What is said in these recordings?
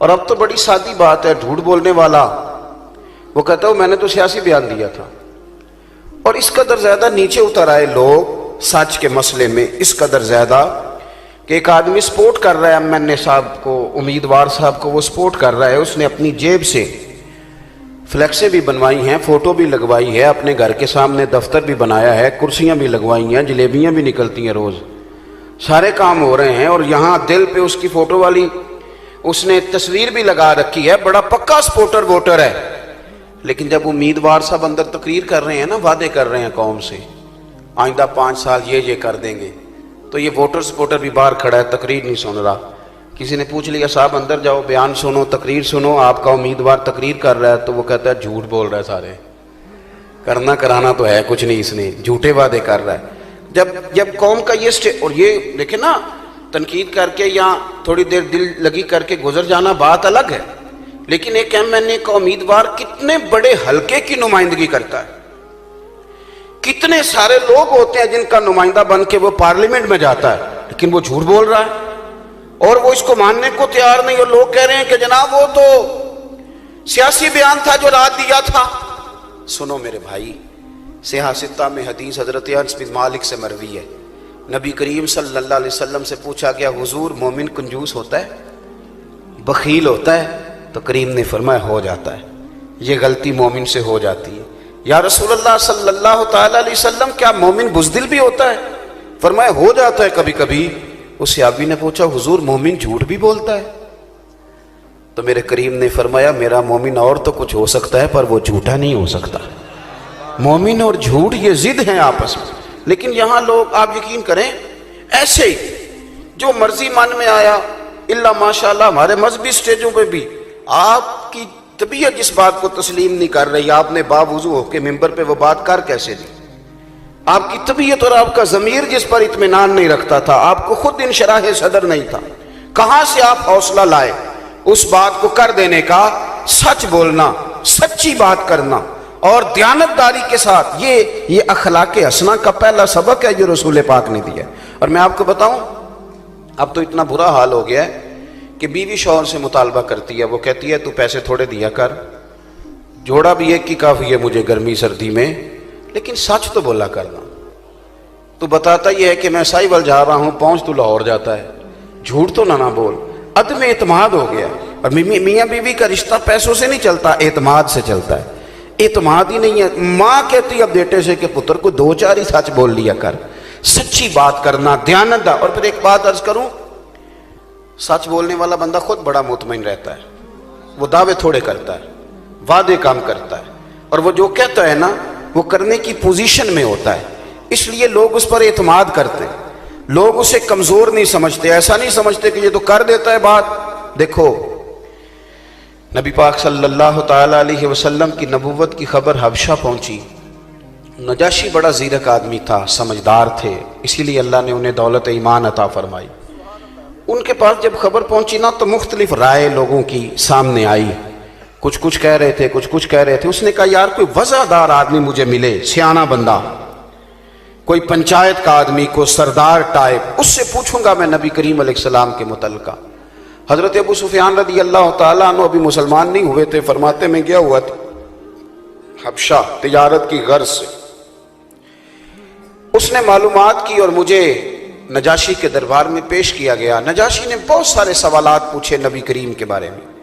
اور اب تو بڑی سادی بات ہے، جھوٹ بولنے والا وہ کہتا ہے میں نے تو سیاسی بیان دیا تھا. اور اس قدر زیادہ نیچے اتر آئے لوگ سچ کے مسئلے میں، اس قدر زیادہ کہ ایک آدمی سپورٹ کر رہا ہے ایم این اے صاحب کو، امیدوار صاحب کو وہ سپورٹ کر رہا ہے، اس نے اپنی جیب سے فلیکسیں بھی بنوائی ہیں، فوٹو بھی لگوائی ہے، اپنے گھر کے سامنے دفتر بھی بنایا ہے، کرسیاں بھی لگوائی ہیں، جلیبیاں بھی نکلتی ہیں روز، سارے کام ہو رہے ہیں. اور یہاں دل پہ اس کی فوٹو والی اس نے تصویر بھی لگا رکھی ہے، بڑا پکا سپورٹر ووٹر ہے. لیکن جب امیدوار صاحب اندر تقریر کر رہے ہیں نا، وعدے کر رہے ہیں قوم سے آئندہ 5 سال یہ کر دیں گے، تو یہ ووٹر سپورٹر بھی باہر کھڑا ہے، تقریر نہیں سن رہا. کسی نے پوچھ لیا صاحب اندر جاؤ، بیان سنو، تقریر سنو، آپ کا امیدوار تقریر کر رہا ہے، تو وہ کہتا ہے جھوٹ بول رہا ہے، سارے کرنا کرانا تو ہے کچھ نہیں، اس نے جھوٹے وعدے کر رہا ہے. جب قوم کا یہ اور یہ دیکھیں نا، تنقید کر کے یا تھوڑی دیر دل لگی کر کے گزر جانا بات الگ ہے، لیکن ایک ایم این اے کا امیدوار کتنے بڑے حلقے کی نمائندگی کرتا ہے، کتنے سارے لوگ ہوتے ہیں جن کا نمائندہ بن کے وہ پارلیمنٹ میں جاتا ہے، لیکن وہ جھوٹ بول رہا ہے اور وہ اس کو ماننے کو تیار نہیں. اور لوگ کہہ رہے ہیں کہ جناب وہ تو سیاسی بیان تھا جو رات دیا تھا. سنو میرے بھائی، سیاستہ میں حدیث حضرت انس بن مالک سے مروی ہے، نبی کریم صلی اللہ علیہ وسلم سے پوچھا گیا حضور مومن کنجوس ہوتا ہے، بخیل ہوتا ہے؟ تو کریم نے فرمایا ہو جاتا ہے، یہ غلطی مومن سے ہو جاتی ہے. یا رسول اللہ صلی اللہ تعالی علیہ وسلم کیا مومن بزدل بھی ہوتا ہے؟ فرمایا ہو جاتا ہے کبھی کبھی. اس صحابی نے پوچھا حضور مومن جھوٹ بھی بولتا ہے؟ تو میرے کریم نے فرمایا میرا مومن اور تو کچھ ہو سکتا ہے پر وہ جھوٹا نہیں ہو سکتا. مومن اور جھوٹ یہ ضد ہیں آپس میں. لیکن یہاں لوگ آپ یقین کریں ایسے ہی جو مرضی من میں آیا، اللہ ماشاءاللہ ہمارے مذہبی سٹیجوں پہ بھی آپ کی طبیعت جس بات کو تسلیم نہیں کر رہی، آپ نے باوضو ہو کے ممبر پہ وہ بات کر کیسے دی؟ آپ کی طبیعت اور آپ کا ضمیر جس پر اطمینان نہیں رکھتا تھا، آپ کو خود انشراح صدر نہیں تھا، کہاں سے آپ حوصلہ لائے اس بات کو کر دینے کا؟ سچ بولنا، سچی بات کرنا اور دیانتداری کے ساتھ، یہ اخلاق حسنہ کا پہلا سبق ہے جو رسول پاک نے دیا. اور میں آپ کو بتاؤں اب تو اتنا برا حال ہو گیا ہے کہ بیوی شوہر سے مطالبہ کرتی ہے، وہ کہتی ہے تو پیسے تھوڑے دیا کر، جوڑا بھی ایک کی کافی ہے مجھے گرمی سردی میں، لیکن سچ تو بولا کرنا. تو بتاتا یہ ہے کہ میں سائیول جا رہا ہوں، پہنچ تو لاہور جاتا ہے، جھوٹ تو نہ بول. عدم اعتماد ہو گیا. اور میاں بیوی کا رشتہ پیسوں سے نہیں چلتا، اعتماد سے چلتا ہے. اعتماد ہی نہیں ہے. ماں کہتی اب بیٹے سے کہ پتر کو 2-4 ہی سچ بول لیا کر، سچی بات کرنا، دیانت. اور پھر ایک بات عرض کروں، سچ بولنے والا بندہ خود بڑا مطمئن رہتا ہے، وہ دعوے تھوڑے کرتا ہے، وعدے کام کرتا ہے، اور وہ جو کہتا ہے نا وہ کرنے کی پوزیشن میں ہوتا ہے. اس لیے لوگ اس پر اعتماد کرتے ہیں، لوگ اسے کمزور نہیں سمجھتے، ایسا نہیں سمجھتے کہ یہ تو کر دیتا ہے بات. دیکھو نبی پاک صلی اللہ تعالی علیہ وسلم کی نبوت کی خبر حبشہ پہنچی. نجاشی بڑا زیرک آدمی تھا، سمجھدار تھے، اسی لیے اللہ نے انہیں دولت ایمان عطا فرمائی. ان کے پاس جب خبر پہنچی نا تو مختلف رائے لوگوں کی سامنے آئی، کچھ کہہ رہے تھے، کچھ کہہ رہے تھے. اس نے کہا یار کوئی وضعدار آدمی مجھے ملے، سیانہ بندہ، کوئی پنچایت کا آدمی، کوئی سردار ٹائپ، اس سے پوچھوں گا میں نبی کریم علیہ السلام کے متعلقہ. حضرت ابو سفیان رضی اللہ تعالیٰ عنہ ابھی مسلمان نہیں ہوئے تھے. فرماتے میں گیا ہوا تھا حبشہ تجارت کی غرض سے. اس نے معلومات کی اور مجھے نجاشی کے دربار میں پیش کیا گیا. نجاشی نے بہت سارے سوالات پوچھے نبی کریم کے بارے میں.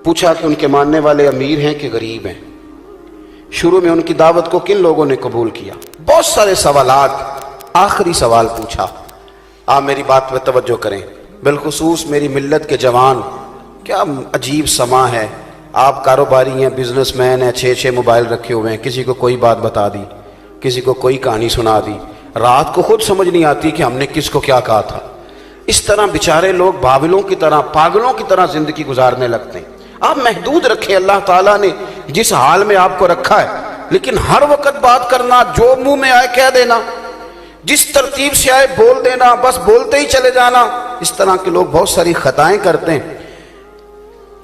پوچھا کہ ان کے ماننے والے امیر ہیں کہ غریب ہیں، شروع میں ان کی دعوت کو کن لوگوں نے قبول کیا، بہت سارے سوالات. آخری سوال پوچھا، آپ میری بات پہ توجہ کریں، بالخصوص میری ملت کے جوان. کیا عجیب سما ہے، آپ کاروباری ہیں، بزنس مین ہیں، 6 موبائل رکھے ہوئے ہیں، کسی کو کوئی بات بتا دی، کسی کو کوئی کہانی سنا دی، رات کو خود سمجھ نہیں آتی کہ ہم نے کس کو کیا کہا تھا. اس طرح بیچارے لوگ باولوں کی طرح، پاگلوں کی طرح زندگی گزارنے لگتے ہیں. آپ محدود رکھیں، اللہ تعالیٰ نے جس حال میں آپ کو رکھا ہے، لیکن ہر وقت بات کرنا، جو منہ میں آئے کہہ دینا، جس ترتیب سے آئے بول دینا، بس بولتے ہی چلے جانا. اس طرح کے لوگ بہت ساری خطائیں کرتے ہیں.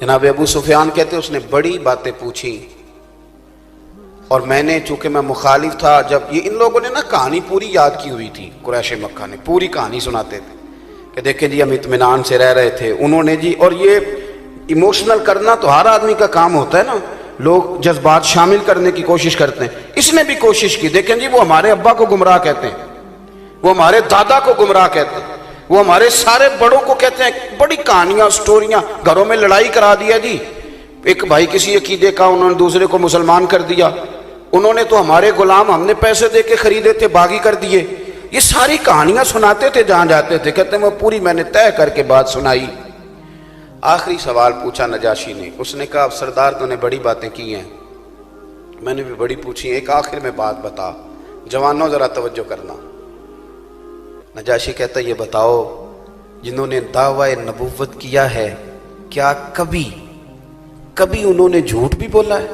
جناب ابو سفیان کہتے اس نے بڑی باتیں پوچھی اور میں نے، چونکہ میں مخالف تھا، جب یہ ان لوگوں نے نا کہانی پوری یاد کی ہوئی تھی، قریش مکہ نے پوری کہانی سناتے تھے. کہ دیکھیں جی ہم اطمینان سے رہ رہے تھے، انہوں نے جی، اور یہ ایموشنل کرنا تو ہر آدمی کا کام ہوتا ہے نا، لوگ جذبات شامل کرنے کی کوشش کرتے ہیں، اس نے بھی کوشش کی، دیکھیں جی وہ ہمارے ابا کو گمراہ کہتے ہیں، وہ ہمارے دادا کو گمراہ کہتے ہیں، وہ ہمارے سارے بڑوں کو کہتے ہیں، بڑی کہانیاں سٹوریاں، گھروں میں لڑائی کرا دیا جی، ایک بھائی کسی عقیدے کا انہوں نے دوسرے کو مسلمان کر دیا، انہوں نے تو ہمارے غلام ہم نے پیسے دے کے خریدے تھے باغی کر دیے، یہ ساری کہانیاں سناتے تھے جہاں جاتے تھے، کہتے ہیں وہ پوری میں نے طے کر کے بات سنائی۔ آخری سوال پوچھا نجاشی نے، اس نے کہا سردار تو نے بڑی باتیں کی ہیں، میں نے بھی بڑی پوچھی، ایک آخر میں بات بتا، جوانوں ذرا توجہ کرنا۔ نجاشی کہتا ہے یہ بتاؤ جنہوں نے دعوی نبوت کیا ہے کیا کبھی انہوں نے جھوٹ بھی بولا ہے؟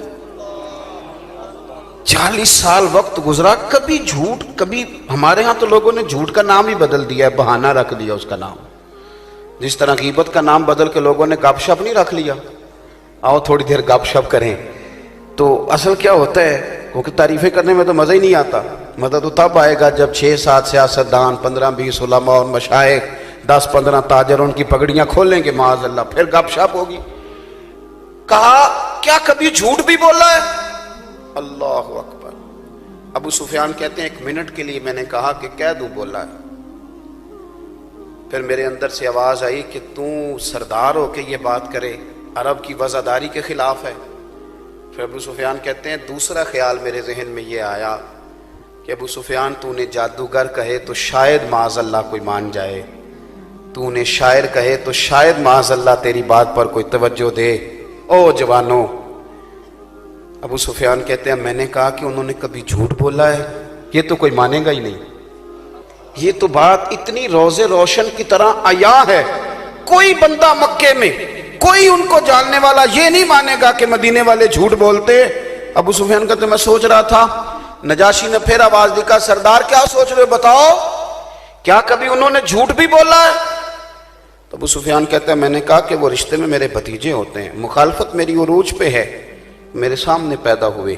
40 سال وقت گزرا، کبھی جھوٹ، کبھی ہمارے ہاں تو لوگوں نے جھوٹ کا نام ہی بدل دیا ہے، بہانہ رکھ دیا اس کا نام، جس طرح غیبت کا نام بدل کے لوگوں نے گپ شپ نہیں رکھ لیا، آؤ تھوڑی دیر گپ شپ کریں، تو اصل کیا ہوتا ہے، کیونکہ تعریفیں کرنے میں تو مزہ ہی نہیں آتا، مزہ تو تب آئے گا جب 6-7 سیاستدان، 15-20 علماء اور مشائخ، 10-15 تاجر ان کی پگڑیاں کھولیں گے معاذ اللہ، پھر گپ شپ ہوگی۔ کہا کیا کبھی جھوٹ بھی بولا ہے؟ اللہ اکبر۔ ابو سفیان کہتے ہیں 1 منٹ کے لیے میں نے کہا کہ کہہ دوں بولا ہے، پھر میرے اندر سے آواز آئی کہ تو سردار ہو کے یہ بات کرے، عرب کی وزاداری کے خلاف ہے۔ پھر ابو سفیان کہتے ہیں دوسرا خیال میرے ذہن میں یہ آیا کہ ابو سفیان تو نے جادوگر کہے تو شاید معاذ اللہ کوئی مان جائے، تو نے شاعر کہے تو شاید معاذ اللہ تیری بات پر کوئی توجہ دے۔ او جوانوں، ابو سفیان کہتے ہیں میں نے کہا کہ انہوں نے کبھی جھوٹ بولا ہے، یہ تو کوئی مانے گا ہی نہیں، یہ تو بات اتنی روز روشن کی طرح عیا ہے، کوئی بندہ مکے میں، کوئی ان کو جاننے والا یہ نہیں مانے گا کہ مدینے والے جھوٹ بولتے۔ ابو سفیان کہتے ہیں میں سوچ رہا تھا، نجاشی نے پھر آواز دی، کہا سردار کیا سوچ رہے ہو بتاؤ، کیا کبھی انہوں نے جھوٹ بھی بولا ہے؟ تو ابو سفیان کہتے ہیں میں نے کہا کہ وہ رشتے میں میرے بھتیجے ہوتے ہیں، مخالفت میری عروج پہ ہے، میرے سامنے پیدا ہوئے،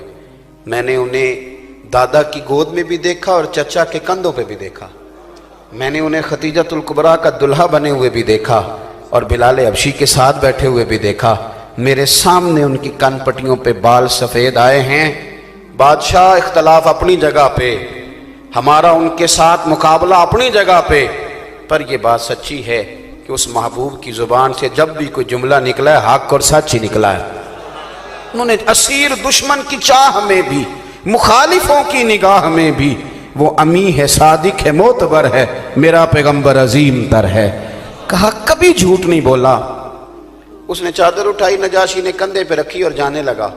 میں نے انہیں دادا کی گود میں بھی دیکھا اور چچا کے کندھوں پہ بھی دیکھا، میں نے انہیں خدیجۃ الکبریٰ کا دلہا بنے ہوئے بھی دیکھا اور بلال حبشی کے ساتھ بیٹھے ہوئے بھی دیکھا، میرے سامنے ان کی کن پٹیوں پہ بال سفید آئے ہیں۔ بادشاہ اختلاف اپنی جگہ پہ، ہمارا ان کے ساتھ مقابلہ اپنی جگہ پہ، پر یہ بات سچی ہے کہ اس محبوب کی زبان سے جب بھی کوئی جملہ نکلا ہے حق اور سچ ہی نکلا ہے۔ انہوں نے اسیر دشمن کی چاہ میں بھی، مخالفوں کی نگاہ میں بھی، وہ امی ہے، صادق ہے، معتبر ہے، میرا پیغمبر عظیم تر ہے۔ کہا کبھی جھوٹ نہیں بولا۔ اس نے چادر اٹھائی، نجاشی نے کندھے پہ رکھی اور جانے لگا۔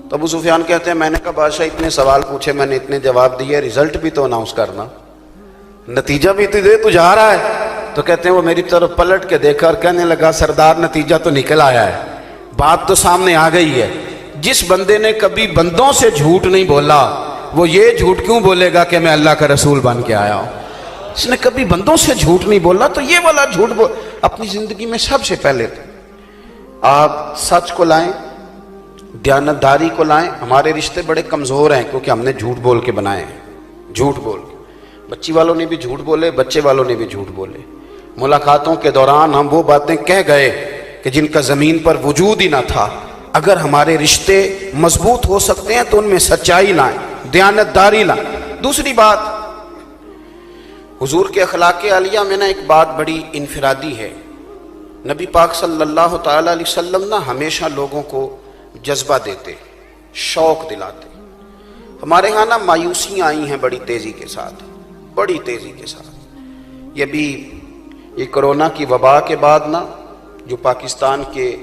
تو ابو سفیان کہتے ہیں میں نے کہا بادشاہ اتنے سوال پوچھے، میں نے اتنے جواب دیے، رزلٹ بھی تو اناؤنس کرنا، نتیجہ بھی تو دے، تو جا رہا ہے۔ تو کہتے ہیں وہ میری طرف پلٹ کے دیکھا اور کہنے لگا سردار نتیجہ تو نکل آیا ہے، بات تو سامنے آ گئی ہے، جس بندے نے کبھی بندوں سے جھوٹ نہیں بولا وہ یہ جھوٹ کیوں بولے گا کہ میں اللہ کا رسول بن کے آیا ہوں؟ اس نے کبھی بندوں سے جھوٹ نہیں بولا تو یہ والا جھوٹ اپنی زندگی میں سب سے پہلے آپ سچ کو لائیں، دیانتداری کو لائیں۔ ہمارے رشتے بڑے کمزور ہیں کیونکہ ہم نے جھوٹ بول کے بنائے ہیں، جھوٹ بول کے، بچی والوں نے بھی جھوٹ بولے، بچے والوں نے بھی جھوٹ بولے، ملاقاتوں کے دوران ہم وہ باتیں کہہ گئے کہ جن کا زمین پر وجود ہی نہ تھا۔ اگر ہمارے رشتے مضبوط ہو سکتے ہیں تو ان میں سچائی لائیں، دیانتداری لائیں۔ دوسری بات، حضور کے اخلاق عالیہ میں ایک بات بڑی انفرادی ہے، نبی پاک صلی اللہ تعالی علیہ وسلم ہمیشہ لوگوں کو جذبہ دیتے، شوق دلاتے۔ ہمارے ہاں مایوسیاں آئی ہیں بڑی تیزی کے ساتھ، بڑی تیزی کے ساتھ۔ یہ کرونا کی وبا کے بعد جو پاکستان کے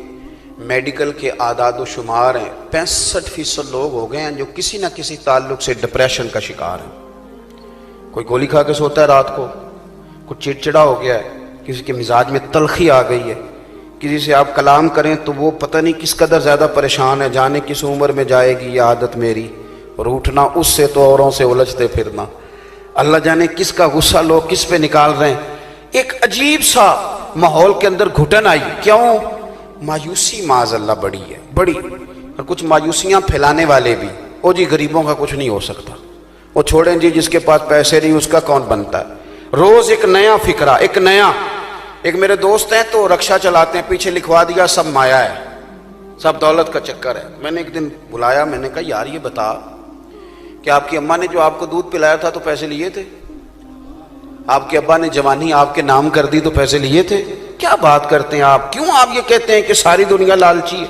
میڈیکل کے اعداد و شمار ہیں، 65% لوگ ہو گئے ہیں جو کسی نہ کسی تعلق سے ڈپریشن کا شکار ہیں۔ کوئی گولی کھا کے سوتا ہے رات کو، کوئی چڑچڑا ہو گیا ہے، کسی کے مزاج میں تلخی آ گئی ہے، کسی سے آپ کلام کریں تو وہ پتہ نہیں کس قدر زیادہ پریشان ہے، جانے کس عمر میں جائے گی یہ عادت میری، اور اٹھنا اس سے تو اوروں سے الجھتے پھرنا، اللہ جانے کس کا غصہ لوگ کس پہ نکال رہے ہیں۔ ایک عجیب سا ماحول کے اندر گھٹن آئی، کیوں؟ مایوسی معاذ اللہ بڑی ہے، بڑی، اور کچھ مایوسیاں پھیلانے والے بھی، او جی غریبوں کا کچھ نہیں ہو سکتا، وہ چھوڑیں جی جس کے پاس پیسے نہیں اس کا کون بنتا ہے، روز ایک نیا فکرہ، ایک نیا، ایک میرے دوست ہیں تو رکشا چلاتے ہیں، پیچھے لکھوا دیا سب مایا ہے، سب دولت کا چکر ہے۔ میں نے ایک دن بلایا، میں نے کہا یار یہ بتا کہ آپ کی اماں نے جو آپ کو دودھ پلایا تھا تو پیسے لیے تھے؟ آپ کے ابا نے جوانی آپ کے نام کر دی تو پیسے لیے تھے؟ کیا بات کرتے ہیں آپ؟ کیوں آپ یہ کہتے ہیں کہ ساری دنیا لالچی ہے؟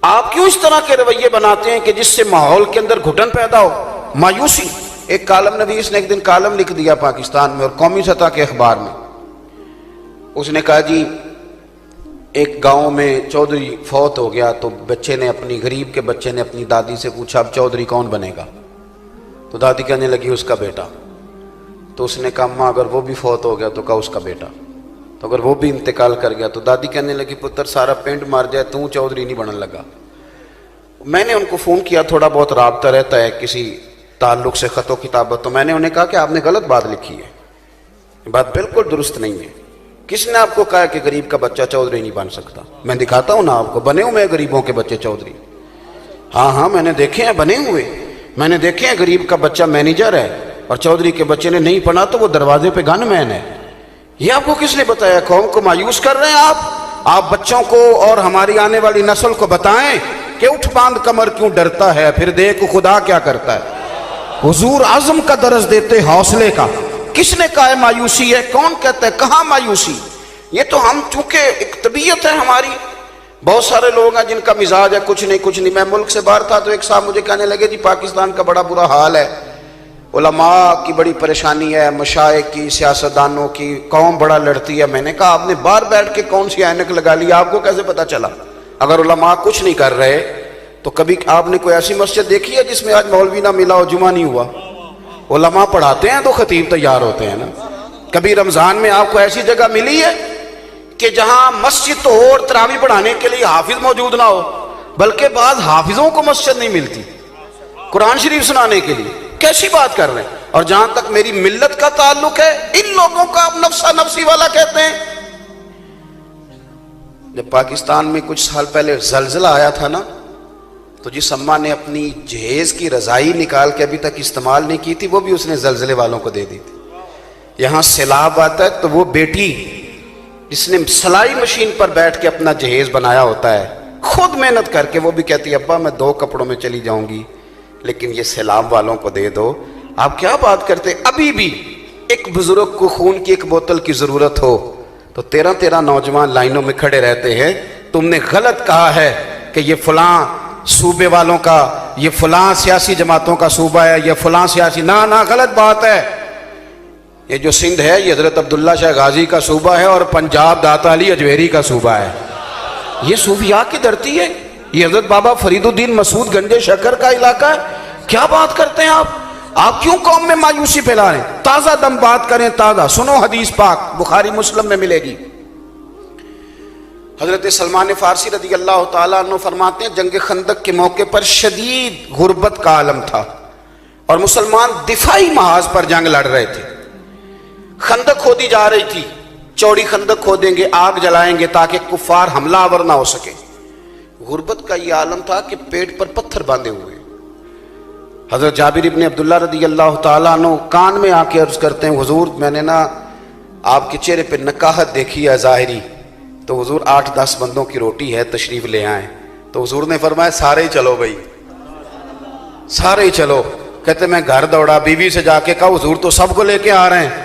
آپ کیوں اس طرح کے رویے بناتے ہیں کہ جس سے ماحول کے اندر گھٹن پیدا ہو، مایوسی؟ ایک کالم نویس نے ایک دن کالم لکھ دیا پاکستان میں اور قومی سطح کے اخبار میں، اس نے کہا جی ایک گاؤں میں چودھری فوت ہو گیا تو بچے نے اپنی غریب کے بچے نے اپنی دادی سے پوچھا اب چودھری کون بنے گا؟ تو دادی کہنے لگی اس کا بیٹا۔ تو اس نے کہا اماں اگر وہ بھی فوت ہو گیا تو کہا اس کا بیٹا، تو اگر وہ بھی انتقال کر گیا؟ تو دادی کہنے لگی پتر سارا پنڈ مار جائے تو چودھری نہیں بننے لگا۔ میں نے ان کو فون کیا، تھوڑا بہت رابطہ رہتا ہے کسی تعلق سے، خط و کتابت، تو میں نے انہیں کہا کہ آپ نے غلط بات لکھی ہے، یہ بات بالکل درست نہیں ہے۔ کس نے آپ کو کہا کہ غریب کا بچہ چودھری نہیں بن سکتا؟ میں دکھاتا ہوں نا آپ کو، بنے ہوئے غریبوں کے بچے چودھری، ہاں میں نے دیکھے ہیں بنے ہوئے، میں نے دیکھے ہیں غریب کا بچہ مینیجر ہے اور چودھری کے بچے نے نہیں پڑھا تو وہ دروازے پہ گن مین ہے۔ یہ آپ کو کس نے بتایا؟ قوم کو مایوس کر رہے ہیں آپ بچوں کو اور ہماری آنے والی نسل کو بتائیں کہ اٹھ باندھ کمر کیوں ڈرتا ہے، پھر دیکھ خدا کیا کرتا ہے۔ حضور عزم کا درس دیتے حوصلے کا۔ کس نے کہا ہے مایوسی ہے؟ کون کہتا ہے؟ کہاں مایوسی؟ یہ تو ہم چونکہ ایک طبیعت ہے ہماری، بہت سارے لوگ ہیں جن کا مزاج ہے کچھ نہیں۔ میں ملک سے باہر تھا تو ایک صاحب مجھے کہنے لگے جی پاکستان کا بڑا برا حال ہے، علماء کی بڑی پریشانی ہے، مشائخ کی، سیاستدانوں کی، قوم بڑا لڑتی ہے۔ میں نے کہا آپ نے باہر بیٹھ کے کون سی اینک لگا لی؟ آپ کو کیسے پتا چلا؟ اگر علماء کچھ نہیں کر رہے تو کبھی آپ نے کوئی ایسی مسجد دیکھی ہے جس میں آج مولوی نہ ملا ہو، جمعہ نہیں ہوا؟ علماء پڑھاتے ہیں تو خطیب تیار ہوتے ہیں نا۔ کبھی رمضان میں آپ کو ایسی جگہ ملی ہے کہ جہاں مسجد تو ہو اور تراویح پڑھانے کے لیے حافظ موجود نہ ہو؟ بلکہ بعض حافظوں کو مسجد نہیں ملتی قرآن شریف سنانے کے لیے۔ کیسی بات کر رہے ہیں؟ اور جہاں تک میری ملت کا تعلق ہے، ان لوگوں کا آپ نفسا نفسی والا کہتے ہیں۔ جب پاکستان میں کچھ سال پہلے زلزلہ آیا تھا نا، تو جس اماں نے اپنی جہیز کی رضائی نکال کے ابھی تک استعمال نہیں کی تھی، وہ بھی اس نے زلزلے والوں کو دے دی تھی۔ یہاں سیلاب آتا ہے تو وہ بیٹی جس نے سلائی مشین پر بیٹھ کے اپنا جہیز بنایا ہوتا ہے، خود محنت کر کے، وہ بھی کہتی ہے ابا میں 2 کپڑوں میں چلی جاؤں گی لیکن یہ سیلاب والوں کو دے دو۔ آپ کیا بات کرتے؟ ابھی بھی ایک بزرگ کو خون کی ایک بوتل کی ضرورت ہو تو 13 نوجوان لائنوں میں کھڑے رہتے ہیں۔ تم نے غلط کہا ہے کہ یہ فلاں صوبے والوں کا، یہ فلاں سیاسی جماعتوں کا صوبہ ہے، یہ فلاں سیاسی، نہ غلط بات ہے۔ یہ جو سندھ ہے یہ حضرت عبداللہ شاہ غازی کا صوبہ ہے اور پنجاب داتا علی اجویری کا صوبہ ہے۔ یہ صوفیاء کی دھرتی ہے، یہ حضرت بابا فرید الدین مسعود گنج شکر کا علاقہ ہے۔ کیا بات کرتے ہیں آپ کیوں قوم میں مایوسی پھیلا رہے ہیں؟ تازہ دم بات کریں، تازہ سنو حدیث پاک بخاری مسلم میں ملے گی۔ حضرت سلمان فارسی رضی اللہ تعالیٰ عنہ فرماتے ہیں جنگ خندق کے موقع پر شدید غربت کا عالم تھا اور مسلمان دفاعی محاذ پر جنگ لڑ رہے تھے۔ خندق کھودی جا رہی تھی، چوڑی خندق کھودیں گے، آگ جلائیں گے تاکہ کفار حملہ آور نہ ہو سکے۔ غربت کا یہ عالم تھا کہ پیٹ پر پتھر باندھے ہوئے۔ حضرت جابر ابن عبداللہ رضی اللہ تعالیٰ عنہ کان میں آ کے عرض کرتے ہیں حضور میں نے نا آپ کے چہرے پہ نکاہت دیکھی ہے ظاہری، تو حضور 8-10 بندوں کی روٹی ہے تشریف لے آئیں۔ تو حضور نے فرمایا سارے ہی چلو بھائی، سارے ہی چلو۔ کہتے میں گھر دوڑا، بیوی سے جا کے کہا حضور تو سب کو لے کے آ رہے ہیں۔